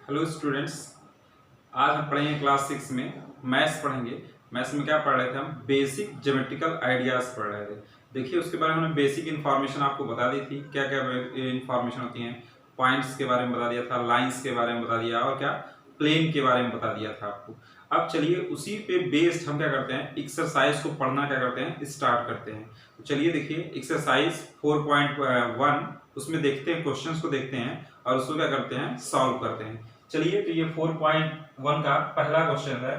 Hello students, आज हम पढ़ेंगे क्लास 6 में मैथ्स पढ़ेंगे। मैथ्स में क्या पढ़ रहे थे हम? बेसिक ज्योमेट्रिकल आइडियाज पढ़ रहे थे। देखिए, उसके बारे में हमने बेसिक इन्फॉर्मेशन आपको बता दी थी। क्या क्या इन्फॉर्मेशन होती हैं? पॉइंट्स के बारे में बता दिया था, लाइंस के बारे में बता दिया, और क्या प्लेन के बारे में बता दिया था आपको। अब चलिए उसी पे बेस्ड हम क्या करते हैं, एक्सरसाइज को पढ़ना क्या करते हैं, स्टार्ट करते हैं। तो चलिए देखिए एक्सरसाइज 4.1 उसमें देखते हैं, क्वेश्चंस को देखते हैं और उसको क्या करते हैं, सॉल्व करते हैं। चलिए, तो ये 4.1 का पहला क्वेश्चन है।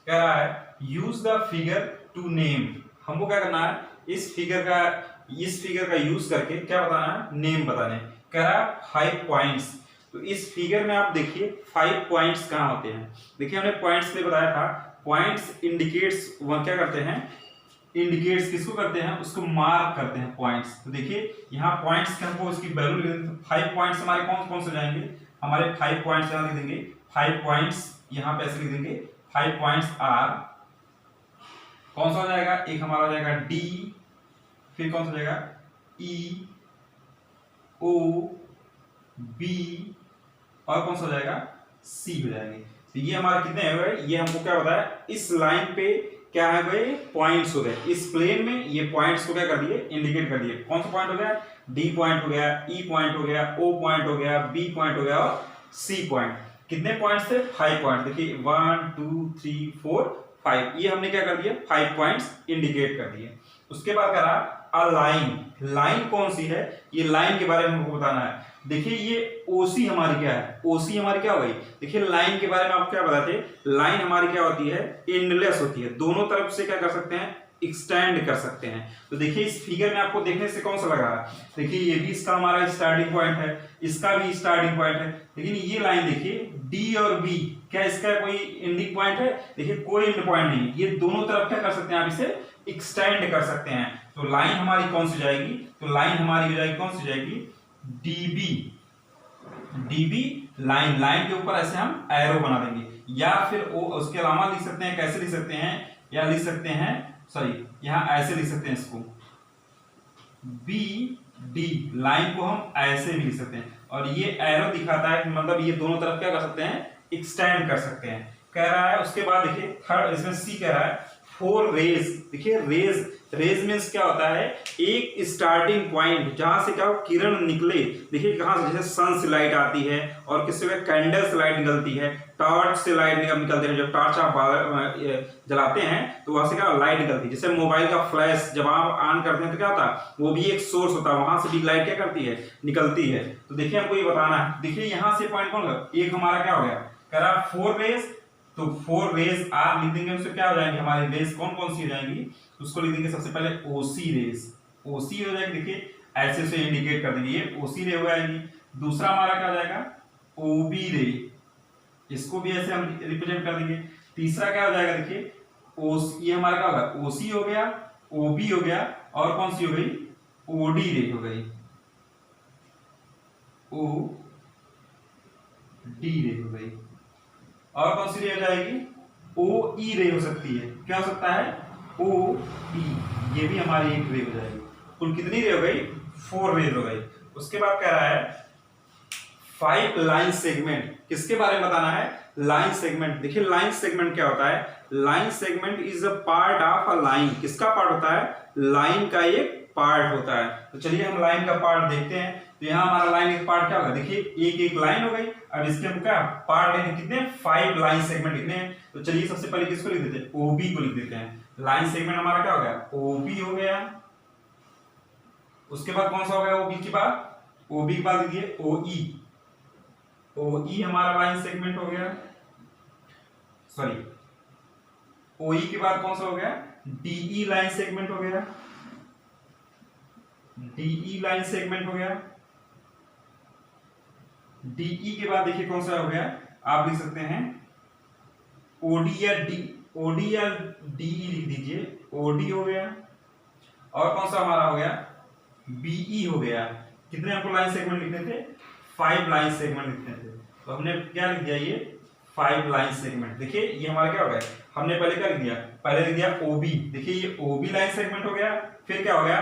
कह रहा है use the figure to name. हमको क्या करना है, इस फिगर का यूज करके क्या बताना है, नेम बताने। कह रहा है 5 पॉइंट्स। तो इस फिगर में आप देखिए 5 पॉइंट्स कहाँ होते हैं। देखिए, हमने पॉइंट्स लिए बताया था। पॉइंट्स इंडिकेट्स, वह क्या करते हैं, इंडिकेट्स किसको करते हैं, उसको मार्क करते हैं पॉइंट्स। तो देखिए यहाँ पॉइंट्स के हमको उसकी वैल्यू लिख देंगे। 5 पॉइंट्स हमारे कौन कौन से जाएंगे, हमारे 5 पॉइंट्स यहाँ लिख देंगे। 5 पॉइंट्स यहाँ पे ऐसे लिख देंगे। 5 पॉइंट्स आर, कौन सा हो जाएगा, एक हमारा हो जाएगा डी, फिर कौन सा हो जाएगा ई, ओ, बी, और कौन सा हो जाएगा सी हो जाएंगे। तो ये हमारे कितने हो गए, ये हमको क्या बताया, इस लाइन पे क्या है गए, पॉइंट्स हो गए। इस प्लेन में ये पॉइंट्स को क्या कर दिए, इंडिकेट कर दिए। कौन सा पॉइंट हो गया, डी पॉइंट हो गया, ई पॉइंट हो गया, ओ पॉइंट हो गया, बी पॉइंट हो गया और सी पॉइंट। कितने पॉइंट्स थे, 5 पॉइंट। देखिए 1 2 3 4 5, ये हमने क्या कर दिया, 5 पॉइंट्स इंडिकेट कर दिए। उसके बाद कह रहा अ लाइन, लाइन कौन सी है, ये लाइन के बारे में हमको बताना है। देखिए ये ओसी हमारी क्या है, ओसी हमारी क्या हो गई। देखिए लाइन के बारे में आप क्या बताते, लाइन हमारी क्या होती है, एंडलेस होती है। दोनों तरफ से क्या कर सकते हैं, एक्सटेंड कर सकते हैं। तो देखिए इस फिगर में आपको देखने से कौन सा लग रहा है, देखिए ये भी इसका हमारा स्टार्टिंग पॉइंट है, इसका भी स्टार्टिंग पॉइंट है। लेकिन ये लाइन देखिए डी और बी, क्या इसका कोई एंडिंग पॉइंट है, देखिए कोई एंड पॉइंट नहीं। ये दोनों तरफ क्या कर सकते हैं, आप इसे एक्सटेंड कर सकते हैं। तो लाइन हमारी कौन सी जाएगी, तो लाइन हमारी हो जाएगी, कौन सी जाएगी, डीबी। डीबी लाइन, लाइन के ऊपर ऐसे हम एरो बना देंगे, या फिर उसके अलावा लिख सकते हैं, कैसे लिख सकते हैं, या लिख सकते हैं, सॉरी यहां ऐसे लिख सकते हैं इसको, बी डी, लाइन को हम ऐसे भी लिख सकते हैं। और ये एरो दिखाता है कि मतलब ये दोनों तरफ क्या कर सकते हैं, एक्सटेंड कर सकते हैं, कह रहा है। उसके बाद देखिए थर्ड, इसमें सी कह रहा है 4 रेज। देखिए रेज, रेज मींस क्या होता है, एक स्टार्टिंग पॉइंट जहां से क्या हो, किरण निकले। देखिए कहां से, जैसे सन से लाइट आती है, और किससे, कैंडल से लाइट निकलती है, टॉर्च से लाइट निकलती है। जब टॉर्च आप जलाते हैं तो वहां से क्या लाइट निकलती है। जैसे मोबाइल का फ्लैश जब आप ऑन करते हैं तो क्या होता है, वो भी एक सोर्स होता है, वहां से भी लाइट क्या करती है, निकलती है। तो देखिए हमको ये बताना है। देखिए यहां से पॉइंट कौन सा, एक हमारा क्या हो गया, कह रहा 4 रेज। तो 4 रेज आर लिख देंगे, उससे क्या हो जाएंगे, हमारी रेज कौन कौन सी हो जाएंगी, उसको लिख देंगे सबसे पहले ओसी रेज। ओसी हो जाएगी, देखिए ऐसे से इंडिकेट कर देंगे, ये ओसी रे हो जाएगी। दूसरा हमारा क्या हो जाएगा, ओबी रे, इसको भी ऐसे हम रिप्रेजेंट कर देंगे। तीसरा क्या हो जाएगा, देखिए ओसी, ये हमारा क्या होगा, ओसी हो गया, ओबी हो गया, और कौन सी हो गई, ओडी रे हो गई, ओ डी रे हो गई। और कौन सी रे हो जाएगी, ओ ई रे हो सकती है। क्या हो सकता है, ओ ई, ये भी हमारी एक रे हो जाएगी। कुल कितनी रे हो गई, 4 रे हो गई। उसके बाद कह रहा है 5 लाइन सेगमेंट, किसके बारे में बताना है, लाइन सेगमेंट। देखिए लाइन सेगमेंट क्या होता है, line segment is a part of a line. किसका पार्ट होता है, लाइन का एक पार्ट होता है। तो चलिए हम लाइन का पार्ट देखते हैं। तो यहाँ हमारा लाइन एक पार्ट क्या होगा, देखिए एक एक लाइन हो गई। अब इसके हम क्या पार्ट लेंगे, कितने, 5 लाइन सेगमेंट लिखने हैं। तो चलिए सबसे पहले किसको लिख देते हैं, ओबी को लिख देते हैं। लाइन सेगमेंट हमारा क्या हो गया, ओबी हो गया। उसके बाद कौन सा हो गया, ओबी के बाद, ओबी के बाद लिखिए ओई, ओई हमारा लाइन सेगमेंट हो गया। सॉरी, ओई के बाद कौन सा हो गया, डीई लाइन सेगमेंट हो गया, डीई लाइन सेगमेंट हो गया। डीई के बाद देखिए कौन सा हो गया, आप लिख सकते हैं ओडी या डी, ओडी या डीई लिख दीजिए, ओडी हो गया। और कौन सा हमारा हो गया, बीई हो गया। कितने हमको लाइन सेगमेंट लिखने थे, 5 लाइन सेगमेंट लिखने थे। तो हमने क्या लिख दिया, ये 5 लाइन सेगमेंट। देखिए ये हमारा क्या हो गया, हमने पहले क्या लिख दिया, पहले लिख दिया ओबी। देखिए ये ओबी लाइन सेगमेंट हो गया। फिर क्या हो गया,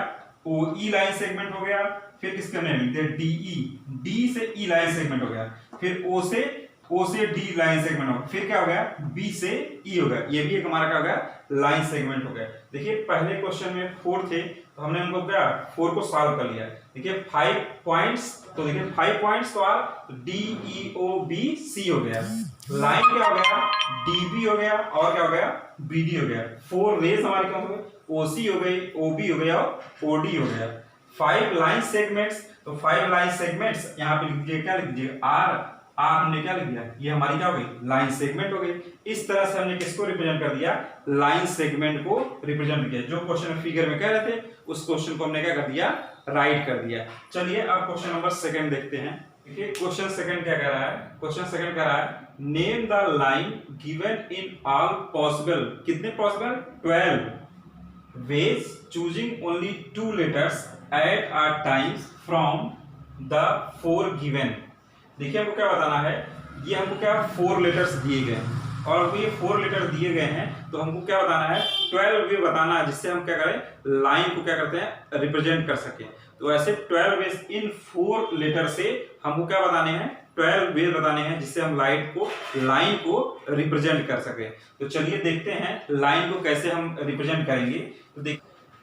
ओई लाइन सेगमेंट हो गया। फिर किसके हमने लिख दिया, डीई, डी से ई लाइन सेगमेंट हो गया। फिर ओ से ओ से डी लाइन सेगमेंट हो गया, फिर क्या हो गया बी से ई हो गया, ये भी एक हमारा क्या हो गया लाइन सेगमेंट हो गया। देखिए पहले क्वेश्चन में 4 थे तो हमने उनको क्या 4 को सॉल्व कर लिया। देखिए 5 पॉइंट्स, तो देखिए 5 पॉइंट्स तो आ D E O B C हो गया, लाइन क्या हो गया डी बी हो गया और क्या हो गया बी डी हो गया, 4 रेज हमारे क्या हो गए ओ सी हो गई, ओ बी हो गया और ओ डी हो गया। 5 लाइन सेगमेंट्स, तो 5 लाइन सेगमेंट्स यहाँ पे लिख दीजिए, क्या लिख दीजिए आर, आर हमने क्या लिख दिया, ये हमारी क्या हो गई लाइन सेगमेंट हो गई। इस तरह से हमने किसको रिप्रेजेंट कर दिया, लाइन सेगमेंट को रिप्रेजेंट किया। जो क्वेश्चन में फिगर में कह रहे थे उस क्वेश्चन को हमने क्या कर दिया, राइट कर दिया। चलिए अब क्वेश्चन नंबर सेकंड देखते हैं। देखिए क्वेश्चन सेकंड क्या कह रहा है, क्वेश्चन सेकंड कह रहा है name the line given in all possible, कितने possible 12 ways choosing only 2 letters at a time from the 4 given। देखिए हमको क्या बताना है, ये हमको क्या 4 लेटर्स दिए गए हैं और हमको ये 4 लेटर दिए गए हैं, तो हमको क्या बताना है 12 वे बताना है, जिससे हम क्या करें लाइन को क्या करते हैं रिप्रेजेंट कर सके। तो ऐसे 12 वेज इन 4 लेटर से हमको क्या बताने हैं 12 वे बताने हैं, जिससे हम लाइन को रिप्रेजेंट कर सके। तो चलिए देखते हैं लाइन को कैसे हम रिप्रेजेंट करेंगे। तो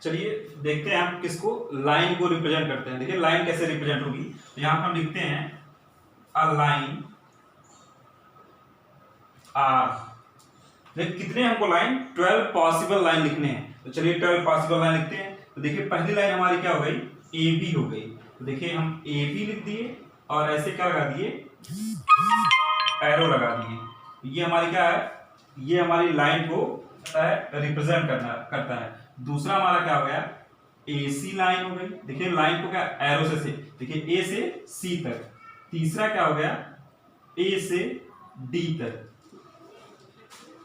चलिए देखते हैं हम किसको लाइन को रिप्रेजेंट करते हैं। देखिए लाइन कैसे रिप्रेजेंट होगी, तो यहाँ पर हम लिखते हैं अ लाइन आर। देखिए कितने हमको लाइन 12 पॉसिबल लाइन लिखने हैं, तो चलिए 12 पॉसिबल लाइन लिखते हैं। तो देखिए पहली लाइन हमारी क्या हो गई ए बी हो गई, तो देखिए हम ए बी लिख दिए और ऐसे क्या लगा दिए एरो लगा दिए। ये हमारी क्या है, ये हमारी लाइन को रिप्रेजेंट करता है। दूसरा हमारा क्या हो गया ए सी लाइन हो गई, देखिए लाइन को क्या एरो से देखिए ए से सी तक। तीसरा क्या हो गया ए से डी तक,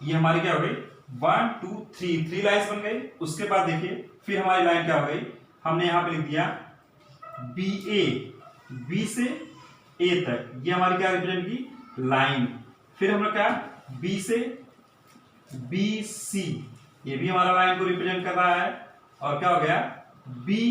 ये हमारी क्या हो गई 1 2 3 लाइन्स बन गई। उसके बाद देखिए फिर हमारी लाइन क्या हो गई, हमने यहां पे लिख दिया बी ए, बी से ए तक, ये हमारी क्या रिप्रेजेंट की लाइन। फिर हमने क्या बी से बी सी, ये भी हमारा लाइन को रिप्रेजेंट कर रहा है। और क्या हो गया बी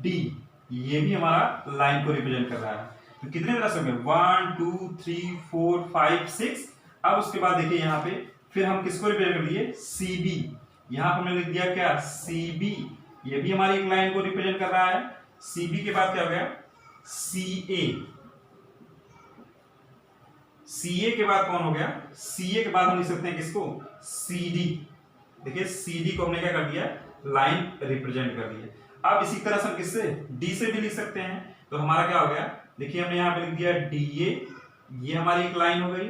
डी, ये भी हमारा लाइन को रिप्रेजेंट कर रहा है। तो कितने तरह से हो गए 1 2 3 4 5 6। अब उसके बाद देखिए यहाँ पे फिर हम किसको रिप्रेजेंट कर दिए सी बी, यहाँ पर हमने लिख दिया क्या सी बी, ये भी हमारी एक लाइन को रिप्रेजेंट कर रहा है। सी बी के बाद क्या हो गया सी ए, सी ए के बाद कौन हो गया सी ए के बाद हम लिख सकते हैं किसको सी डी। देखिए सी डी को हमने क्या कर दिया लाइन रिप्रेजेंट कर दिया। अब इसी तरह से हम किससे डी से भी लिख सकते हैं। तो हमारा क्या हो गया, देखिए हमने यहाँ पे लिख दिया डी ए, ये हमारी एक लाइन हो गई।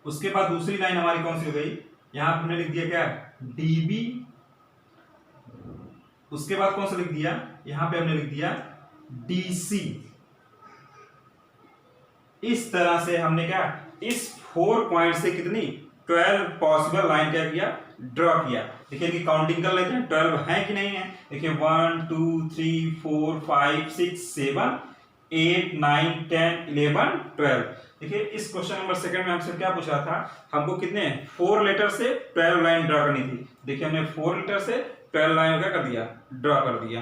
उसके बाद दूसरी लाइन हमारी कौन सी हो गई, यहाँ पे हमने लिख दिया क्या डी बी। उसके बाद कौन सा लिख दिया, यहाँ पे हमने लिख दिया डी सी। इस तरह से हमने क्या इस 4 पॉइंट से कितनी 12 पॉसिबल लाइन क्या किया ड्रॉ किया। देखिए इनकी काउंटिंग कर लेते हैं 12 है कि नहीं है। देखिए 1 2 3 4 5 6 7 8 9 10 11 12। देखिए इस क्वेश्चन नंबर सेकंड में हमसे क्या पूछ रहा था, हमको कितने 4 लेटर से 12 लाइन ड्रॉ करनी थी। देखिए हमने 4 लेटर से 12 लाइन क्या कर दिया ड्रॉ कर दिया।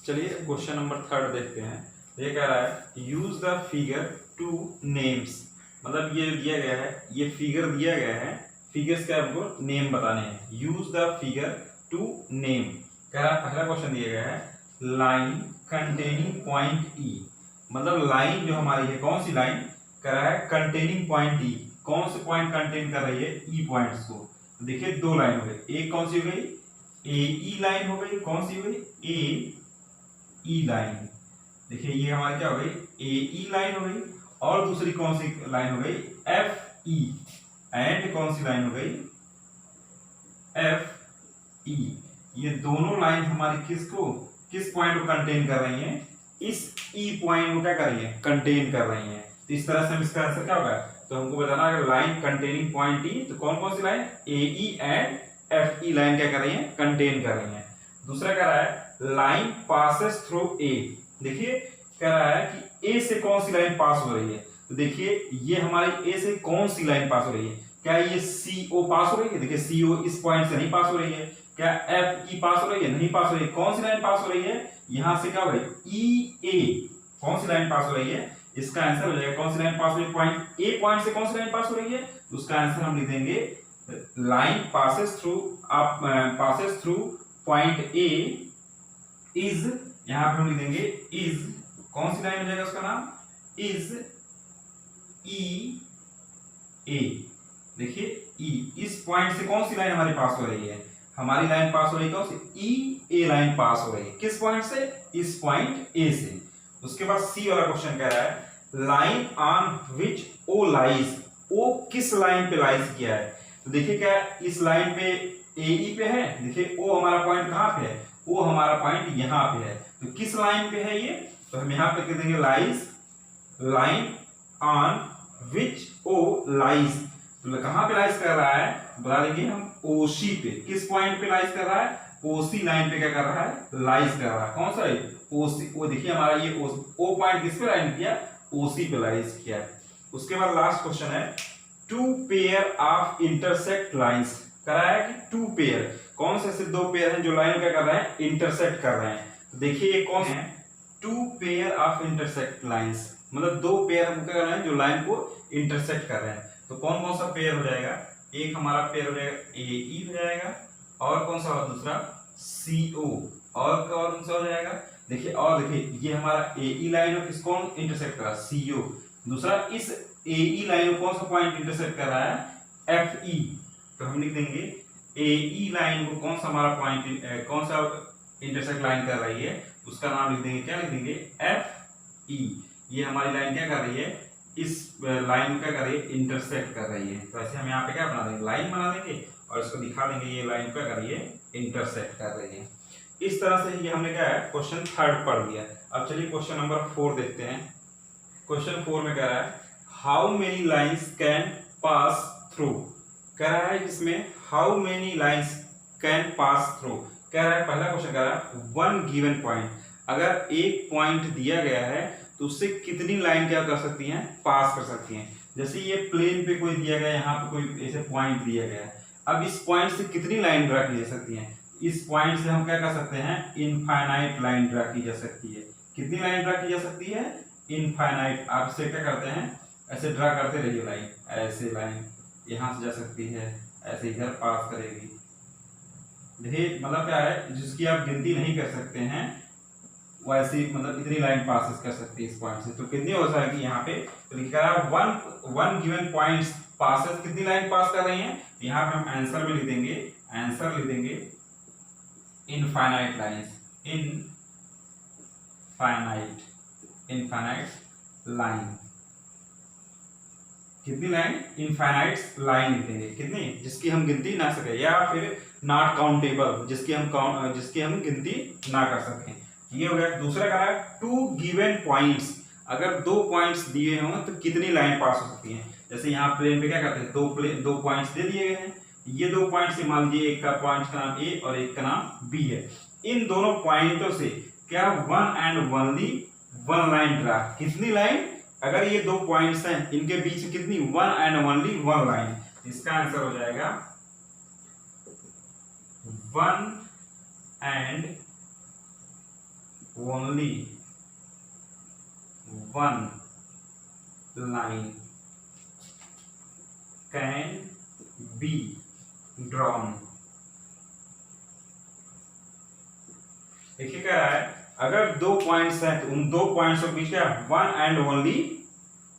चलिए क्वेश्चन नंबर थर्ड देखते हैं। ये कह रहा है use the figure two names, मतलब ये दिया गया है, ये फिगर दिया गया है, फिगर्स का हमको नेम बताने हैं। Use the figure to name, कह रहा है पहला क्वेश्चन दिया गया है लाइन कंटेनिंग पॉइंट ई, मतलब लाइन जो हमारी है कौन सी लाइन कह रहा है कंटेनिंग पॉइंट ई, कौन से पॉइंट कंटेन कर रही है ई पॉइंट्स को। तो देखिए 2 लाइन हो गई, एक कौन सी हो गई ए ई लाइन हो गई, कौन सी हो गई ए ई लाइन। देखिए ये हमारी क्या हो गई ए ई लाइन हो गई, और दूसरी कौन सी लाइन हो गई एफ ई, एंड कौन सी लाइन हो गई एफ ई। ये दोनों लाइन हमारी किस पॉइंट को कंटेन कर रही हैं, इस ई पॉइंट को क्या कर रही है कंटेन कर रही हैं। तो इस तरह से हम इसका आंसर क्या होगा, तो हमको बताना है लाइन कंटेनिंग पॉइंट ई, तो कौन कौन सी line A E and F E line क्या कर रही है कंटेन कर रही है। दूसरा कह रहा है लाइन पासेस थ्रू ए, देखिए कह रहा है कि ए से कौन सी लाइन पास हो रही है। तो देखिए ये हमारी ए से कौन सी लाइन पास हो रही है, क्या ये सी ओ पास हो रही है। देखिए सी ओ इस पॉइंट से नहीं पास हो रही है, क्या एफ ई पास हो रही है नहीं पास हो रही है। कौन सी लाइन पास हो रही है, यहां से क्या हो रही है ई ए, कौन सी लाइन पास हो रही है इसका आंसर हो जाएगा कौन सी लाइन पास हो रही है, पॉइंट ए पॉइंट से कौन सी लाइन पास हो रही है, तो उसका आंसर हम लिख देंगे line passes through point A is, यहां पे हम लिख देंगे इज, कौन सी लाइन हो जाएगा उसका नाम, इज ई ए। देखिए ई, इस पॉइंट से कौन सी लाइन हमारी पास हो रही है, हमारी लाइन पास हो रही है कौन सी, ई ए लाइन पास हो रही है, किस पॉइंट से, इस पॉइंट ए से। उसके बाद सी वाला क्वेश्चन कह रहा है line on which O lies, O किस लाइन पे लाइज किया है, तो देखिए क्या इस लाइन पे ए ई पे है, देखिए ओ हमारा पॉइंट कहां पे है, ओ हमारा पॉइंट यहां पे है, तो किस लाइन पे है ये, तो हम यहां पे कह देंगे lies, line on which O lies, तो कहां पे लाइज कर रहा है, बता देंगे हम ओसी पे, किस पॉइंट पे लाइज कर रहा है, ओसी लाइन पे क्या कर रहा है, लाइज कर रहा है, कौन सा है ओसी, वो देखिए हमारा ये ओ पॉइंट किस पे लाइन किया, ओसी पे लाइज किया। उसके बाद लास्ट क्वेश्चन है two pair of intersect lines, करा है कि टू पेयर, कौन से ऐसे दो पेयर हैं जो लाइन क्या कर रहे हैं, इंटरसेक्ट कर रहे हैं, तो देखिए ये कौन है, two pair of intersect lines, मतलब दो पेयर हम क्या कर रहे हैं जो लाइन को इंटरसेक्ट कर रहे हैं, तो कौन कौन सा पेयर हो जाएगा, एक हमारा पेयर हो जाएगा ए ई हो जाएगा, और कौन सा होगा दूसरा सी ओ, और कौन सा हो जाएगा, देखिए और देखिए ये हमारा ए ई लाइन को किसको इंटरसेक्ट कर रहा है, सी ओ, दूसरा इस ए ई लाइन को कौन सा पॉइंट इंटरसेक्ट कर रहा है, एफ ई, तो हम लिख देंगे ए ई लाइन को कौन सा हमारा पॉइंट, कौन सा इंटरसेक्ट लाइन कर रही है, उसका नाम लिख देंगे, क्या लिख देंगे एफ ई, ये हमारी लाइन क्या कर रही है, इस लाइन क्या कर रही है, इंटरसेक्ट कर रही है, तो ऐसे हम यहाँ पे क्या बना देंगे, लाइन बना देंगे और इसको दिखा देंगे ये लाइन क्या कर रही है, इंटरसेक्ट कर रही है। इस तरह से ये हमने क्या है क्वेश्चन थर्ड पढ़ लिया। अब चलिए क्वेश्चन नंबर 4 देखते हैं। क्वेश्चन 4 में कह रहा है how many lines can pass through, कह रहा है इसमें how many lines can pass through, कह रहा है पहला क्वेश्चन कह रहा है वन गिवन पॉइंट, अगर एक पॉइंट दिया गया है तो उससे कितनी लाइन क्या कर सकती हैं, पास कर सकती हैं। जैसे ये प्लेन पे कोई दिया गया है, यहाँ पे कोई ऐसे पॉइंट दिया गया है, अब इस पॉइंट से कितनी लाइन ड्रा की जा सकती है, इस पॉइंट से हम क्या कर सकते हैं, इनफाइनाइट लाइन ड्रा की जा सकती है। कितनी लाइन ड्रा की जा सकती है, इनफाइनाइट। आप इसे क्या करते हैं, ऐसे ड्रा करते रहिए लाइन, ऐसे लाइन यहाँ से जा सकती है, ऐसे इधर पास करेगी, देखिए मतलब क्या है, जिसकी आप गिनती नहीं कर सकते हैं वैसे मतलब इतनी लाइन पासेस कर सकती है इस पॉइंट से। तो कितनी हो जाएगी यहाँ पे, तो लिखा है वन गिवन पॉइंट्स पासेस, कितनी लाइन पास कर रही हैं, यहाँ पे हम आंसर में लिख देंगे, आंसर लिख देंगे इनफाइनाइट लाइंस, इनफाइनाइट लाइन, कितनी लाइन, इनफाइनाइट लाइन लिख देंगे, कितनी, जिसकी हम गिनती ना सके, या फिर नॉट काउंटेबल, जिसकी हम गिनती ना कर सकें। ये हो गया। दूसरा कह रहा है टू गिवन पॉइंट्स, अगर दो पॉइंट्स दिए हों तो कितनी लाइन पास हो सकती हैं। जैसे यहाँ प्लेन पे क्या करते हैं, दो पॉइंट्स दे दिए गए हैं, ये दो पॉइंट्स से मान लीजिए एक का पॉइंट का नाम ए और एक का नाम बी है, इन दोनों पॉइंटों से क्या one and only one line draw, कितनी लाइन, अगर ये दो पॉइंट्स हैं इनके बीच में कितनी, one and only one line, इसका आंसर हो जाएगा one and only one line can be drawn. देखिए क्या है, अगर दो पॉइंट्स हैं तो उन दो पॉइंट्स के बीच क्या one and only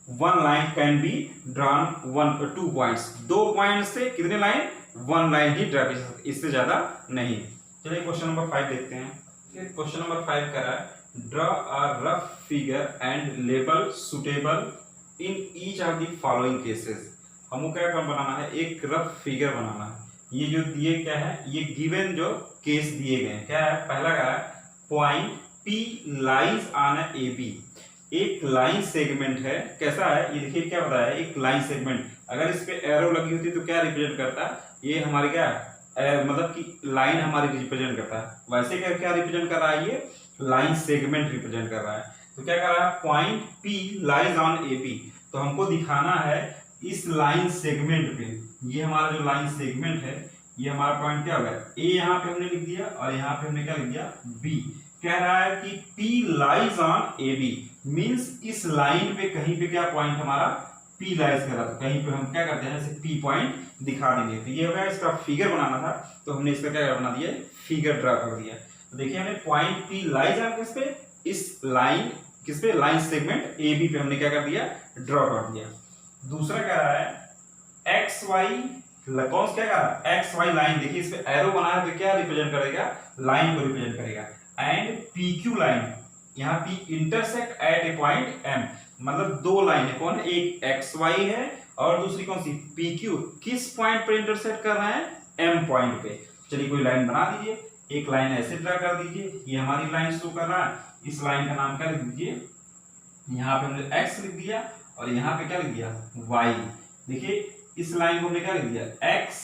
one line can be drawn, one two points, दो पॉइंट्स से कितने लाइन, वन लाइन ही ड्रा की जा सकती, इससे ज्यादा नहीं। चलिए क्वेश्चन नंबर 5 देखते हैं। क्वेश्चन नंबर 5 कह रहा है draw a rough figure and label suitable in each of the following cases. हमको क्या बनाना है, एक रफ फिगर बनाना है। ये जो दिए क्या है, ये गिवन जो केस दिए गए हैं क्या है, पहला क्या है, point P lies on A B, एक लाइन सेगमेंट है, कैसा है ये देखिए क्या बताया है, एक लाइन सेगमेंट, अगर इस पे एरो लगी होती तो क्या रिप्रेजेंट करता है, ये हमारी क्या मतलब कि लाइन हमारी रिप्रेजेंट करता है, वैसे क्या रिप्रेजेंट कर रहा है, ये लाइन सेगमेंट रिप्रेजेंट कर रहा है। तो क्या कर रहा है, point P lies on A B, तो हमको दिखाना है इस लाइन सेगमेंट पे, ये हमारा जो लाइन सेगमेंट है, ये हमारा पॉइंट क्या होगा, ए यहाँ पे हमने लिख दिया और यहाँ पे हमने क्या लिख दिया, बी, कह रहा है कि P lies on A B, means इस लाइन पे कहीं पे क्या पॉइंट हमारा P लाइज कर रहा था, कहीं पे हम क्या करते हैं ऐसे P पॉइंट दिखा देंगे। तो ये हो गया, इसका फिगर बनाना था तो हमने इसका क्या बना दिया, फिगर ड्रा कर दिया। तो देखिए हमने पॉइंट P लाइज ऑन किस पे, इस लाइन किस पे, लाइन सेगमेंट ए बी पे हमने क्या कर दिया, ड्रॉ कर दिया। दूसरा कह रहा है एक्स वाई, कौन क्या कह रहा है, एक्स वाई लाइन, देखिए इस पे एरो बना है तो क्या रिप्रेजेंट करेगा, लाइन को रिप्रेजेंट करेगा। एंड पी क्यू लाइन, यहाँ P intersect at a point M, मतलब दो लाइन है, कौन है, एक एक्स वाई है और दूसरी कौन सी पी क्यू, किस पॉइंट पर इंटरसेक्ट कर रहे हैं, एम पॉइंट पे। चलिए कोई लाइन बना दीजिए, एक लाइन ऐसे ड्रा कर दीजिए, ये हमारी लाइन शो कर रहा है, इस लाइन का नाम क्या लिख दीजिए, यहाँ पे हमने x लिख दिया और यहाँ पे क्या लिख दिया, y। देखिए इस लाइन को हमने क्या लिख दिया, x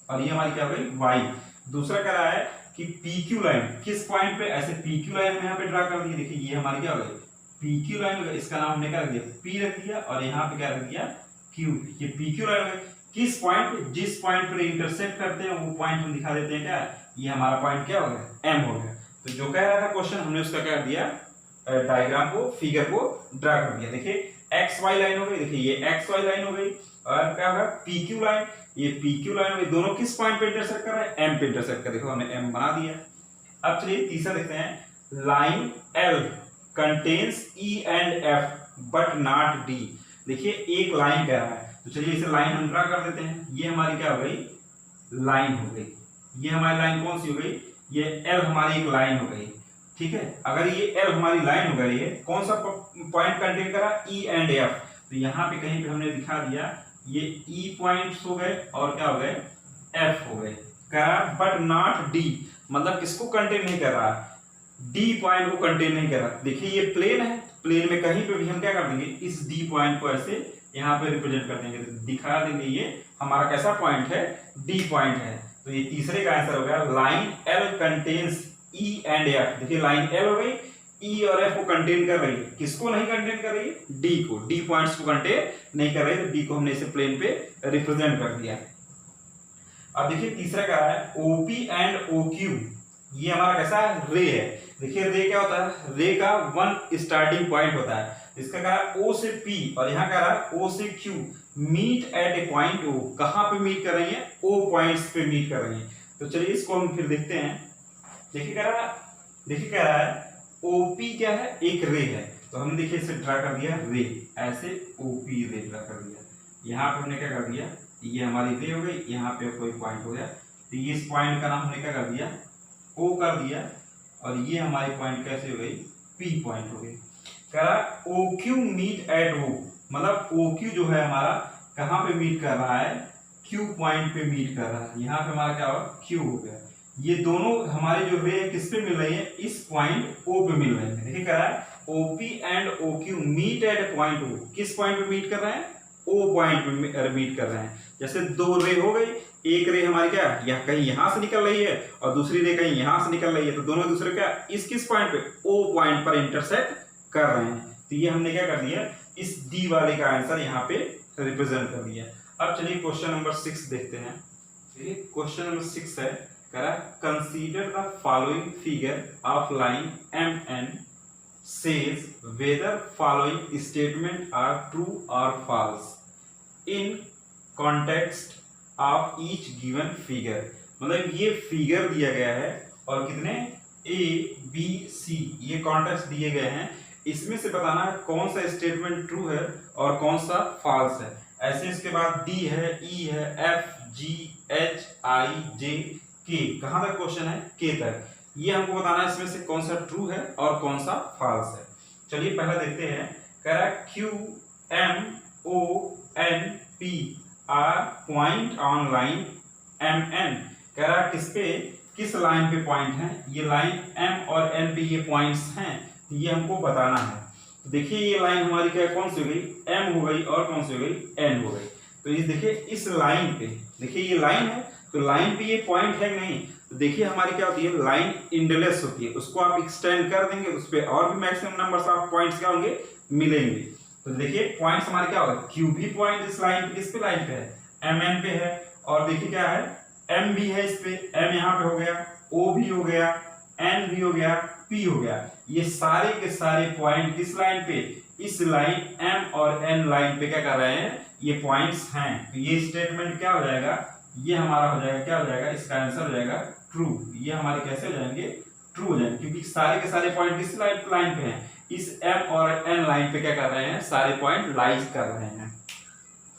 और ये हमारी क्या हो गई, y। दूसरा कह रहा है कि PQ लाइन किस पॉइंट पे, ऐसे PQ लाइन हम यहाँ पे ड्रा कर दिए, देखिए ये हमारी क्या हो गई, PQ लाइन हो गई, इसका नाम हमने क्या रख दिया, P रख दिया और यहाँ पे क्या रख दिया, Q। ये PQ लाइन हो गई, किस पॉइंट पे, जिस पॉइंट पे इंटरसेक्ट करते हैं वो पॉइंट हम दिखा देते हैं, क्या ये हमारा पॉइंट क्या हो गया, M हो गया। तो जो कह रहा था क्वेश्चन, हमने उसका क्या दिया, डायग्राम को, फिगर को ड्रा कर दिया। देखिए एक्स वाई लाइन हो गई, देखिए ये एक्स वाई लाइन हो गई और क्या होगा, पी क्यू लाइन, ये पी क्यू लाइन हो गई, दोनों किस पॉइंट पे इंटरसेक्ट कर रहे हैं, एम पे इंटरसेक्ट कर, देखो हमने एम बना दिया। अब चलिए तीसरा देखते हैं, line L contains E and F but not D. देखिए एक लाइन कह रहा है तो चलिए इसे लाइन हम ड्रा कर देते हैं, ये हमारी क्या हो गई, लाइन हो गई, ये हमारी लाइन कौन सी हो गई, ये एल हमारी एक लाइन हो गई, ठीक है। अगर ये एल हमारी लाइन हो गई है, कौन सा पॉइंट कंटेन करा, ई एंड एफ, तो यहाँ पे कहीं पे हमने दिखा दिया ये ई पॉइंट्स हो गए और क्या हो गए, एफ हो गए, करा बट नॉट डी, मतलब किसको कंटेन नहीं कर रहा, डी पॉइंट को कंटेन नहीं कर रहा। देखिए ये प्लेन है, प्लेन में कहीं पे भी हम क्या कर देंगे, इस डी पॉइंट को ऐसे यहाँ पे रिप्रेजेंट कर देंगे, दिखा देंगे ये हमारा कैसा पॉइंट है, डी पॉइंट है। तो ये तीसरे का आंसर हो गया, line L contains E and F. देखिए लाइन एल हो गई, ई और एफ को कंटेन कर रही है, किसको नहीं कंटेन कर रही है, डी को, डी पॉइंट्स को कंटेन नहीं कर रही, तो डी को हमने इसे प्लेन पे रिप्रेजेंट कर दिया। अब देखिए तीसरा क्या है, ओपी एंड ओक्यू, ये हमारा कैसा है, रे है। देखिए रे क्या होता है, रे का वन स्टार्टिंग पॉइंट होता है, इसका कह रहा है ओ से पी और यहाँ कह रहा है ओ से Q, meet at a point O, कहां पे मीट कर रही है, ओ पॉइंट्स पे मीट कर रही है। तो चलिए इसको हम फिर देखते हैं। देखिए कह रहा है ओपी क्या है, एक रे है, तो हमने देखिए इसे ड्रा कर दिया रे, ऐसे ओपी रे ड्रा कर दिया। यहाँ पे हमने क्या कर दिया, ये हमारी रे हो गई, यहाँ पे कोई पॉइंट हो गया, तो ये इस पॉइंट का नाम हमने क्या कर दिया, ओ कर दिया, और ये हमारी पॉइंट कैसे हो गई, पी पॉइंट हो गई। कह रहा ओ क्यू मीट एट ओ, मतलब ओ क्यू जो है हमारा कहाँ पे मीट कर रहा है, क्यू पॉइंट पे मीट कर रहा है, यहाँ पे हमारा क्या होगा, क्यू हो गया। ये दोनों हमारे जो वे किस पे मिल रही है, इस पॉइंट ओ पे मिल रहे हैं। देखिए कह रहा है OP and OQ meet at a point O, किस पॉइंट पे मीट कर रहे हैं, ओ पॉइंट पे मीट कर रहे हैं। जैसे दो रे हो गई, एक रे हमारी क्या है, कहीं यहां से निकल रही है और दूसरी रे कहीं यहां से निकल रही है, तो दोनों दूसरे क्या इस किस पॉइंट पे, ओ पॉइंट पर इंटरसेक्ट कर रहे हैं। तो ये हमने क्या कर दिया, इस डी वाले का आंसर यहाँ पे रिप्रेजेंट कर दिया। अब चलिए क्वेश्चन नंबर 6 देखते हैं। क्वेश्चन नंबर 6 है, consider the following figure of line M N says whether following statement are true or false in context of each given figure। मतलब ये फिगर दिया गया है और कितने ए बी सी ये कॉन्टेक्स्ट दिए गए हैं, इसमें से बताना है कौन सा स्टेटमेंट ट्रू है और कौन सा फॉल्स है। ऐसे इसके बाद डी है, ई है, एफ जी एच आई जे के, कहां तक क्वेश्चन है, के तक। ये हमको बताना है इसमें से कौन सा ट्रू है और कौन सा फॉल्स है। चलिए पहला देखते हैं। कह रहा है Q M O N P are point on line M N. कह रहा है किस पे, किस लाइन पे पॉइंट है, ये लाइन एम और एन पे ये पॉइंट्स हैं, ये हमको बताना है। तो देखिए ये लाइन हमारी क्या कौन सी हो गई, एम हो गई और कौन सी हो गई, एन हो गई। तो ये देखिए इस लाइन पे, देखिए ये लाइन है तो लाइन पे ये पॉइंट है नहीं, तो देखिए हमारी क्या होती है, लाइन इंडलेस होती है, उसको आप एक्सटेंड कर देंगे, उस पर और भी मैक्सिमम नंबर्स ऑफ पॉइंट्स क्या होंगे, मिलेंगे। तो देखिए पॉइंट्स हमारे क्या होगा, क्यू भी पॉइंट इस लाइन पे, किस पे लाइन पे है, एम एन पे है, और देखिए क्या है, एम भी है इस पे, एम यहाँ पे हो गया, ओ भी हो गया, एन भी हो गया, P हो गया। ये सारे के सारे पॉइंट किस लाइन पे, इस लाइन M और N लाइन पे क्या कर रहे हैं, ये पॉइंट्स हैं। तो ये स्टेटमेंट क्या हो जाएगा, ये हमारा हो जाएगा, क्या हो जाएगा, इसका आंसर हो जाएगा ट्रू। ये हमारे कैसे हो जाएंगे, ट्रू हो जाएंगे, क्योंकि सारे के सारे पॉइंट किस लाइन पे हैं, इस M और N लाइन पे क्या कर रहे हैं, सारे पॉइंट लाइज कर रहे हैं।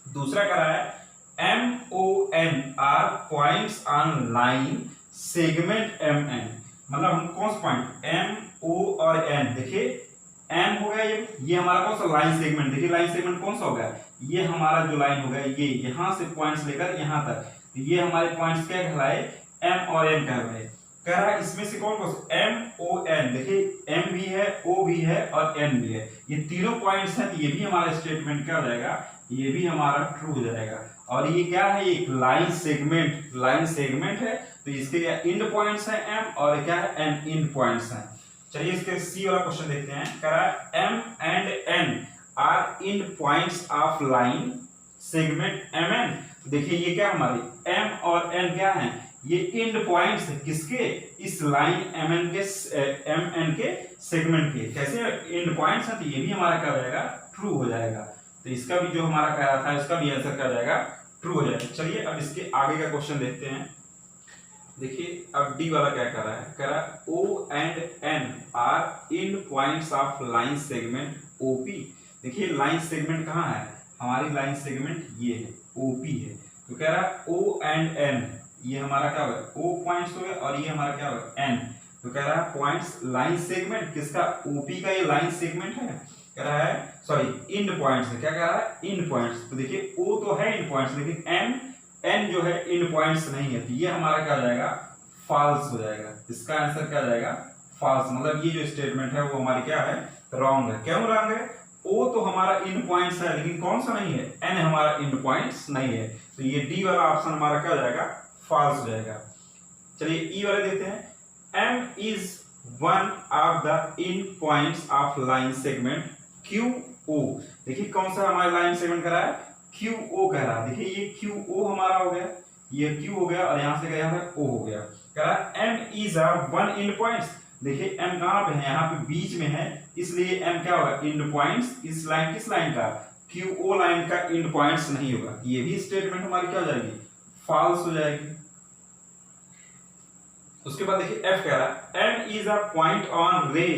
दूसरा क्या रहा है, MON are points on line segment MN, मतलब हम कौन सा पॉइंट MO और N, देखिए M हो गया, ये हमारा कौन सा लाइन सेगमेंट, देखिए लाइन सेगमेंट कौन सा हो गया, ये हमारा जो लाइन हो गया, ये यहां से पॉइंट्स लेकर यहां तक, ये हमारे पॉइंट्स क्या कहलाए, M और N कहलाए। कह रहा है इसमें से कौन कौन सा, MON, देखिए M भी है, O भी है और N भी है, ये तीनों पॉइंट्स हैं, तो ये भी हमारा स्टेटमेंट क्या हो जाएगा, ये भी हमारा ट्रू हो जाएगा। और ये क्या है, एक लाइन सेगमेंट है, तो इसके क्या इंड पॉइंट्स हैं M और क्या है N इंड पॉइंट्स हैं। चलिए इसके सी वाला क्वेश्चन देखते हैं। कह रहा है M and N are end points of line segment MN, देखिए ये क्या हमारे M और N क्या है, ये इंड पॉइंट्स है किसके, इस लाइन MN के सेगमेंट के, कैसे इंड पॉइंट्स हैं, तो ये भी हमारा क्या हो जाएगा, ट्रू हो जाएगा। तो इसका भी जो हमारा कह रहा था इसका भी आंसर क्या हो जाएगा, ट्रू हो जाएगा। चलिए अब इसके आगे का क्वेश्चन देखते हैं। देखिए अब डी वाला क्या कर रहा है, कह रहा है O and N are end points of line segment OP, देखिए लाइन सेगमेंट कहाँ है, हमारी लाइन सेगमेंट ये है, OP है। तो कह रहा है O and N, ये हमारा क्या होगा, O पॉइंट्स हो गया और ये हमारा क्या होगा N। तो कह रहा है पॉइंट्स लाइन सेगमेंट किसका, OP का, ये लाइन सेगमेंट है, कह रहा है सॉरी इंड पॉइंट्स है, क्या कह रहा है, इंड पॉइंट्स। तो देखिए O तो है इंड पॉइंट्स, लेकिन N जो है इंड पॉइंट्स नहीं है, तो ये हमारा क्या हो जाएगा, फॉल्स हो जाएगा। इसका आंसर क्या हो जाएगा, फॉल्स, मतलब ये जो स्टेटमेंट है वो हमारी क्या है, रॉन्ग है। क्यों रॉन्ग है, O तो हमारा इंड पॉइंट्स है, लेकिन कौन सा नहीं है, N हमारा इंड पॉइंट्स नहीं है, तो ये डी वाला ऑप्शन हमारा क्या हो जाएगा, फॉल्स हो जाएगा। चलिए ई वाले देखते हैं। M is one of the end points of line segment QO, देखिए कौन सा हमारा लाइन सेगमेंट कह रहा है, QO कह रहा है। देखिए ये QO हमारा हो गया, ये Q हो गया और यहां से गया है O हो गया। कह रहा है M is a one end points, देखिए M कहां पे है, यहाँ पे बीच में है, इसलिए M क्या होगा, इंड पॉइंट्स। इस लाइन किस लाइन का, QO लाइन का इंड पॉइंट्स नहीं होगा, ये भी स्टेटमेंट हमारी क्या हो जाएगी, फॉल्स हो जाएगी। उसके बाद देखिए F कह रहा है M is a point on रे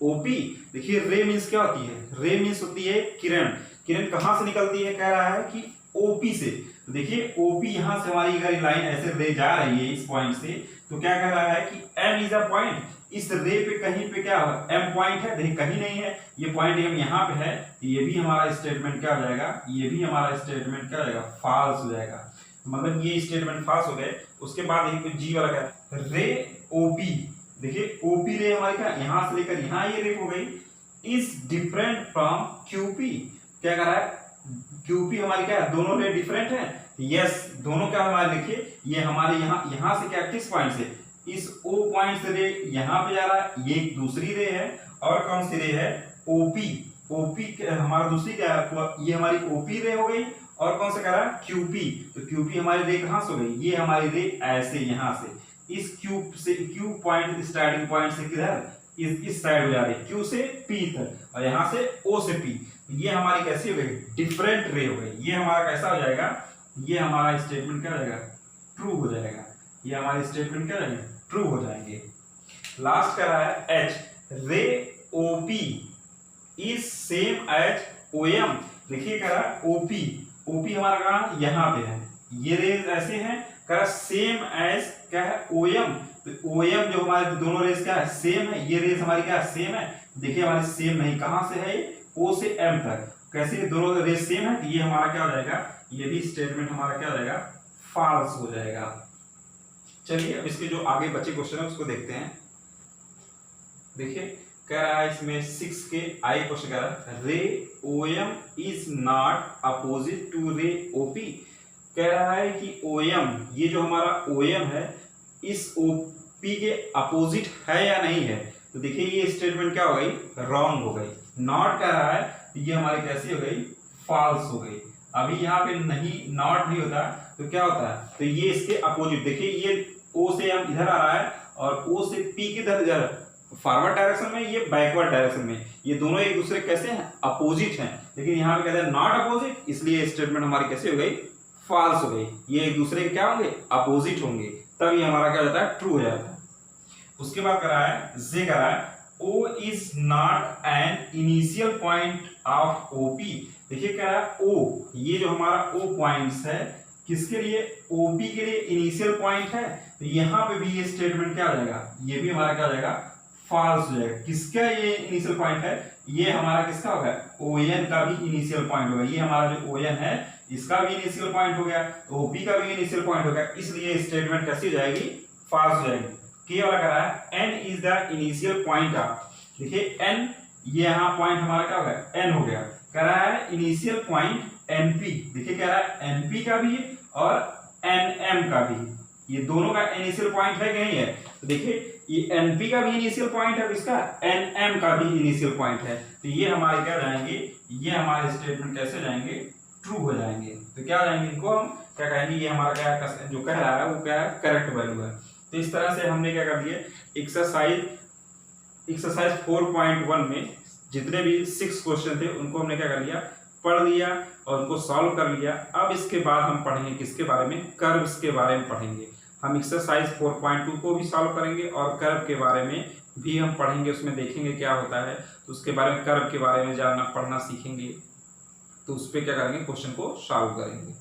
OP, देखिए रे मींस क्या होती है, रे मींस होती है किरण, किरण कहां से निकलती है, कह रहा है कि OP से। तो देखिए OP यहां से हमारी अगर लाइन ऐसे रे जा रही है इस पॉइंट से, तो क्या कह रहा है कि M इज अ पॉइंट, इस रे पे कहीं पे क्या होगा, M पॉइंट है, देखिए कहीं नहीं है, ये पॉइंट M यहाँ पे है, तो ये भी हमारा स्टेटमेंट क्या हो जाएगा, ये भी हमारा स्टेटमेंट क्या हो जाएगा, फॉल्स हो जाएगा। मतलब ये स्टेटमेंट फॉल्स हो गए। उसके बाद एक जी वाला क्या, रे OP, देखिए OP रे हमारी क्या, यहां से लेकर यहां ये रे हो गई, इज डिफरेंट फ्रॉम QP, क्या कह रहा है, QP हमारी क्या है, दोनों रे डिफरेंट है, यस दोनों क्या हमारे, देखिए ये हमारे यहां से क्या, किस पॉइंट से, इस O पॉइंट से रे यहां पे जा रहा है, ये एक दूसरी रे है, और कौन सी रे है, OP हमारा दूसरी क्या है, ये हमारी OP रे हो गई, और कौन सा कह रहा है, QP, तो QP हमारी रे कहां से हो गई, ये हमारी रे ऐसे यहां से इस Q पॉइंट स्टार्टिंग पॉइंट से किधर, इस साइड हो जा रही है, Q से P तक, और यहां से O से P, ये हमारी कैसी हो गई, डिफरेंट रे हो गई। ये हमारा कैसा हो जाएगा, ये हमारा स्टेटमेंट क्या हो जाएगा, ट्रू हो जाएगा। ये हमारे स्टेटमेंट क्या रहेंगे, ट्रू हो जाएंगे। लास्ट का रहा है H, ray OP is same as OM, देखिए कह रहा है OP हमारा कहां, यहाँ पे है, ये रेज ऐसे हैं, कह रहा सेम एज क्या है, OM, तो OM जो हमारे दोनों रेज क्या है, सेम है, ये रेज हमारी क्या है, सेम है, देखिए हमारी सेम नहीं, कहां से है, O से M तक, कैसे दोनों रेज सेम है, तो ये हमारा क्या हो जाएगा, ये भी स्टेटमेंट हमारा क्या हो जाएगा, फॉल्स हो जाएगा। चलिए अब इसके जो आगे बचे क्वेश्चन है उसको देखते हैं। देखिए कह रहा है इसमें 6 के आई क्वेश्चन कह रहा है, ray OM is not opposite to ray OP, कह रहा है कि OM, ये जो हमारा OM है, इस OP के अपोजिट है या नहीं है। तो देखिए ये स्टेटमेंट क्या हो गई, रॉन्ग हो गई। नॉट कह रहा है, ये हमारी कैसी हो गई, फॉल्स हो गई। अभी यहाँ पे नहीं, नॉट नहीं होता तो क्या होता है, तो ये इसके अपोजिट, देखिए ये O से M इधर आ रहा है और O से P किधर इधर फॉरवर्ड डायरेक्शन में, ये बैकवर्ड डायरेक्शन में, ये दोनों एक दूसरे कैसे हैं, अपोजिट हैं। लेकिन यहाँ पे कहते हैं नॉट अपोजिट, इसलिए स्टेटमेंट हमारी कैसे हो गई, फॉल्स हो गई। ये एक दूसरे के क्या होंगे, अपोजिट होंगे, तब ये हमारा क्या हो जाता है, ट्रू हो जाता है। उसके बाद करा है जे करा है O is not an initial point of OP। देखिए क्या है O, ये जो हमारा O पॉइंट्स है किसके लिए, OP के लिए इनिशियल पॉइंट है। तो यहाँ पे भी ये स्टेटमेंट क्या हो जाएगा, ये भी हमारा क्या हो जाएगा, फॉल्स हो जाएगा। किसका ये इनिशियल पॉइंट है, ये हमारा किसका होगा, ON का भी इनिशियल पॉइंट होगा। ये हमारा जो ON है इसका भी इनिशियल पॉइंट हो गया, तो OP का भी इनिशियल पॉइंट हो गया, इसलिए स्टेटमेंट कैसी हो जाएगी, फॉल्स हो जाएगी। के वाला कह रहा है n is the initial point of, देखिए n, ये यहाँ पॉइंट हमारा क्या हो गया, n हो गया। कह रहा है इनिशियल पॉइंट NP, देखिए कह रहा है NP का भी और NM का भी, ये दोनों का इनिशियल पॉइंट है कि नहीं है। तो देखिए ये NP का भी इनिशियल पॉइंट है, इसका NM का भी इनिशियल पॉइंट है। तो ये हमारे क्या जाएंगे, ये हमारे स्टेटमेंट कैसे जाएंगे, ट्रू हो जाएंगे। तो क्या हो जाएंगे, इनको हम क्या कहेंगे, ये हमारा क्या जो कह रहा है वो क्या है, करेक्ट वैल्यू है। तो इस तरह से हमने क्या कर दिए, एक्सरसाइज 4.1 में जितने भी 6 क्वेश्चन थे उनको हमने क्या कर लिया, पढ़ लिया और उनको सॉल्व कर लिया। अब इसके बाद हम पढ़ेंगे किसके बारे में, कर्व्स के बारे में पढ़ेंगे। हम एक्सरसाइज 4.2 को भी सॉल्व करेंगे और कर्व के बारे में भी हम पढ़ेंगे, उसमें देखेंगे क्या होता है। तो उसके बारे में, कर्व के बारे में जानना, पढ़ना सीखेंगे, तो उस पर क्या करेंगे, क्वेश्चन को सॉल्व करेंगे।